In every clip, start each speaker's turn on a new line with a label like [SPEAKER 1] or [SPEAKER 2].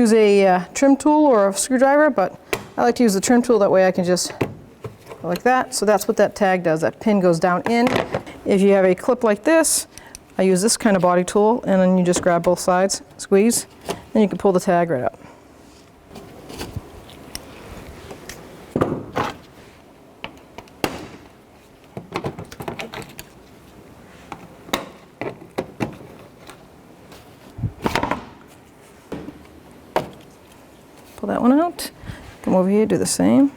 [SPEAKER 1] use a trim tool or a screwdriver, but I like to use the trim tool. That way I can just go like that. So that's what that tag does. That pin goes down in. If you have a clip like this, I use this kind of body tool, and then you just grab both sides, squeeze, and you can pull the tag right up. Pull that one out. Come over here, do the same.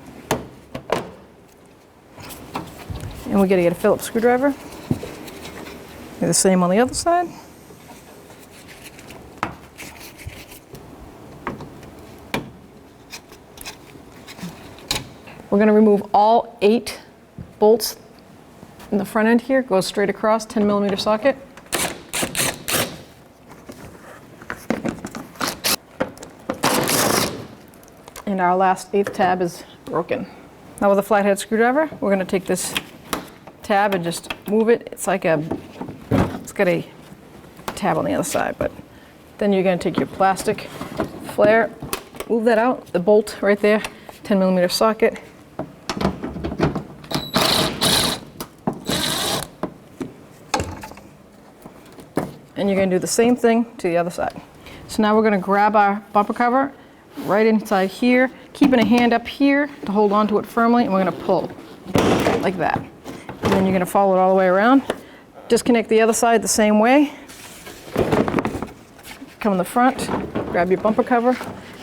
[SPEAKER 1] And we got to get a Phillips screwdriver. Do the same on the other side. We're going to remove all 8 bolts in the front end here. Goes straight across, 10mm socket. And our last 8th tab is broken. Now with a flathead screwdriver, we're going to take this tab and just move it. It's like it's got a tab on the other side, but then you're going to take your plastic flare, move that out, the bolt right there, 10mm socket. And you're going to do the same thing to the other side. So now we're going to grab our bumper cover right inside here, keeping a hand up here to hold onto it firmly, and we're going to pull like that. And then you're going to follow it all the way around. Disconnect the other side the same way. Come in the front, grab your bumper cover,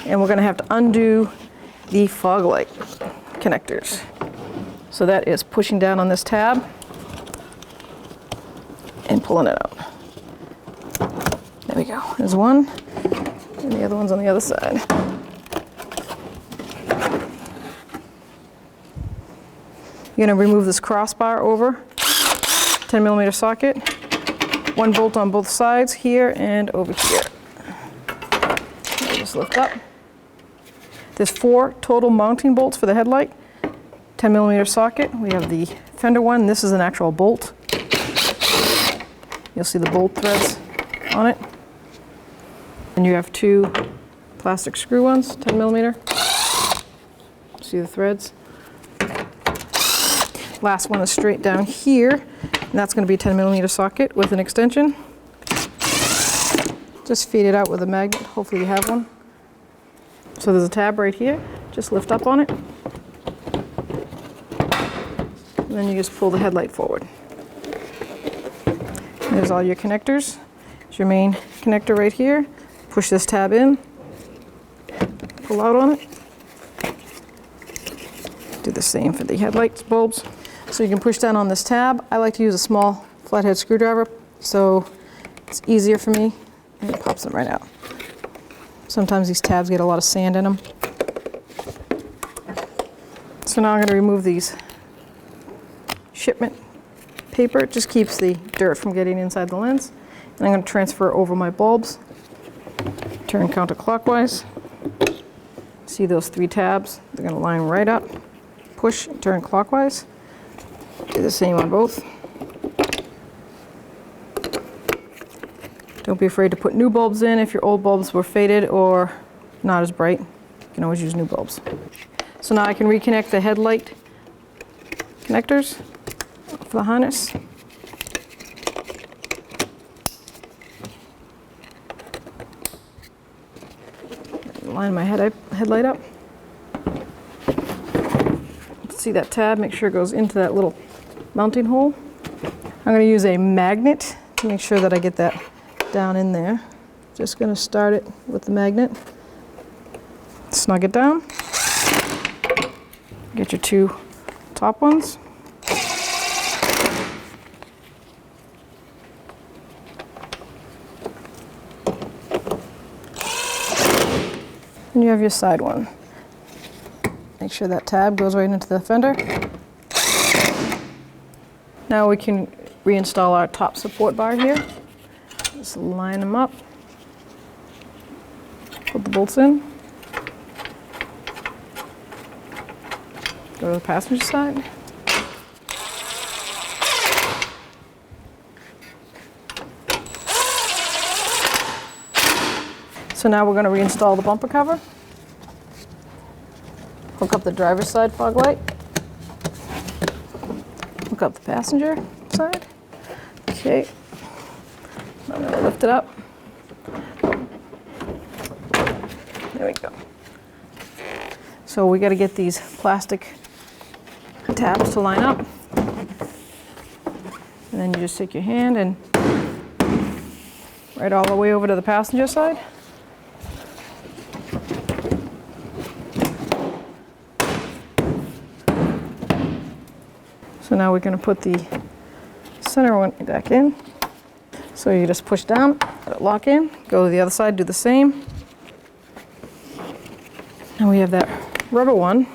[SPEAKER 1] and we're going to have to undo the fog light connectors. So that is pushing down on this tab and pulling it out. There we go. There's one, and the other one's on the other side. You're going to remove this crossbar over, 10mm socket, 1 bolt on both sides here and over here. Just lift up. There's 4 total mounting bolts for the headlight, 10mm socket. We have the fender one. This is an actual bolt. You'll see the bolt threads on it. And you have 2 plastic screw ones, 10mm. See the threads? Last one is straight down here, and that's going to be a 10mm socket with an extension. Just feed it out with a magnet. Hopefully you have one. So there's a tab right here. Just lift up on it. And then you just pull the headlight forward. There's all your connectors. There's your main connector right here. Push this tab in. Pull out on it. Do the same for the headlight bulbs. So you can push down on this tab. I like to use a small flathead screwdriver, so it's easier for me, and it pops them right out. Sometimes these tabs get a lot of sand in them. So now I'm going to remove these shipment paper. It just keeps the dirt from getting inside the lens. And I'm going to transfer over my bulbs. Turn counterclockwise. See those 3 tabs? They're going to line right up. Push and turn clockwise. Do the same on both. Don't be afraid to put new bulbs in if your old bulbs were faded or not as bright. You can always use new bulbs. So now I can reconnect the headlight connectors for the harness. Line my headlight up. See that tab, make sure it goes into that little mounting hole. I'm going to use a magnet to make sure that I get that down in there. Just going to start it with the magnet. Snug it down. Get your 2 top ones. And you have your side one. Make sure that tab goes right into the fender. Now we can reinstall our top support bar here. Just line them up. Put the bolts in. Go to the passenger side. So now we're going to reinstall the bumper cover. Hook up the driver's side fog light. Hook up the passenger side. Okay. I'm going to lift it up. There we go. So we got to get these plastic tabs to line up. And then you just take your hand and right all the way over to the passenger side. So now we're going to put the center one back in. So you just push down, let it lock in, go to the other side, do the same. And we have that rubber one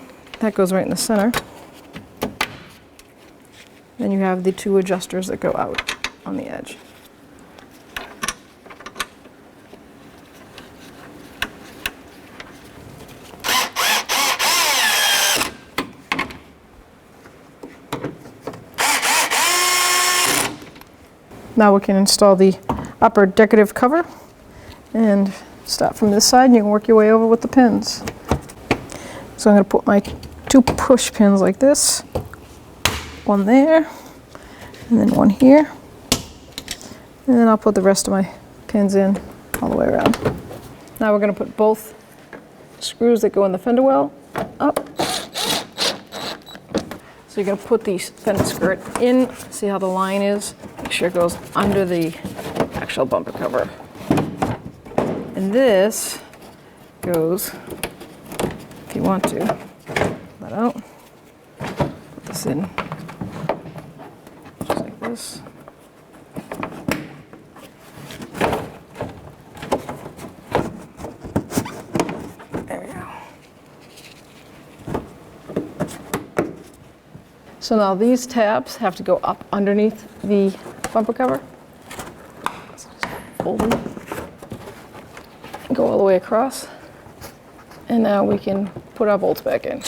[SPEAKER 1] that goes right in the center. Then you have the two adjusters that go out on the edge. Now we can install the upper decorative cover and start from this side and you can work your way over with the pins. So I'm going to put my two push pins like this, one there and then one here, and then I'll put the rest of my pins in all the way around. Now we're going to put both screws that go in the fender well up. So you're going to put the fender skirt in, see how the line is, make sure it goes under the actual bumper cover. And this goes, if you want to, let out, put this in just like this. There we go. So now these tabs have to go up underneath the bumper cover. So just fold them, go all the way across, and now we can put our bolts back in.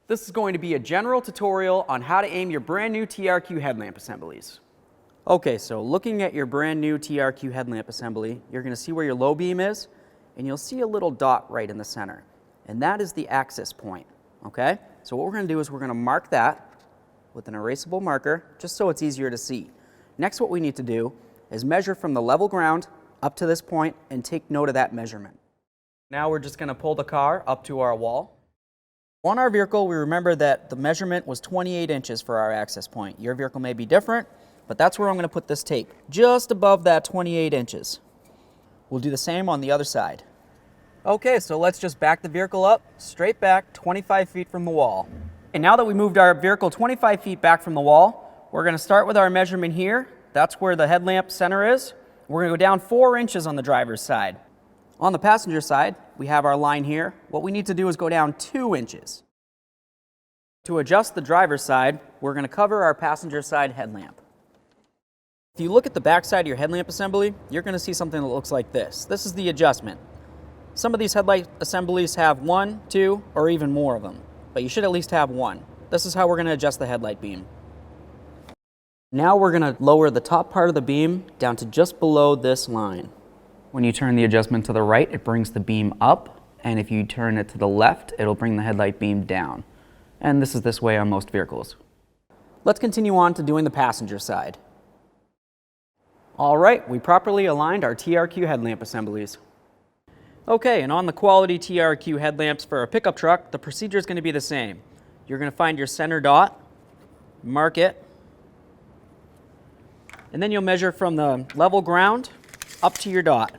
[SPEAKER 2] This is going to be a general tutorial on how to aim your brand new TRQ headlamp assemblies. Okay, so looking at your brand new TRQ headlamp assembly, you're going to see where your low beam is, and you'll see a little dot right in the center. And that is the access point, okay? So what we're going to do is we're going to mark that with an erasable marker, just so it's easier to see. Next, what we need to do is measure from the level ground up to this point and take note of that measurement. Now we're just going to pull the car up to our wall. On our vehicle, we remember that the measurement was 28 inches for our access point. Your vehicle may be different, but that's where I'm going to put this tape, just above that 28 inches. We'll do the same on the other side. Okay, so let's just back the vehicle up, straight back 25 feet from the wall. And now that we moved our vehicle 25 feet back from the wall, we're going to start with our measurement here. That's where the headlamp center is. We're going to go down 4 inches on the driver's side. On the passenger side, we have our line here. What we need to do is go down 2 inches. To adjust the driver's side, we're going to cover our passenger side headlamp. If you look at the back side of your headlamp assembly, you're going to see something that looks like this. This is the adjustment. Some of these headlight assemblies have 1, 2, or even more of them, but you should at least have one. This is how we're going to adjust the headlight beam. Now we're going to lower the top part of the beam down to just below this line. When you turn the adjustment to the right, it brings the beam up, and if you turn it to the left, it'll bring the headlight beam down. And this is this way on most vehicles. Let's continue on to doing the passenger side. All right, we properly aligned our TRQ headlamp assemblies. Okay, and on the quality TRQ headlamps for a pickup truck, the procedure is going to be the same. You're going to find your center dot, mark it, and then you'll measure from the level ground up to your dot.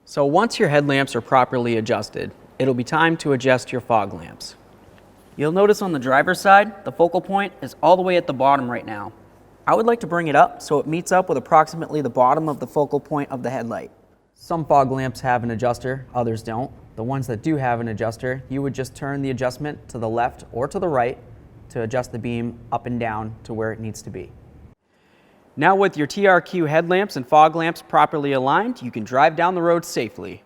[SPEAKER 2] So once your headlamps are properly adjusted, it'll be time to adjust your fog lamps. You'll notice on the driver's side, the focal point is all the way at the bottom right now. I would like to bring it up so it meets up with approximately the bottom of the focal point of the headlight. Some fog lamps have an adjuster, others don't. The ones that do have an adjuster, you would just turn the adjustment to the left or to the right to adjust the beam up and down to where it needs to be. Now with your TRQ headlamps and fog lamps properly aligned, you can drive down the road safely.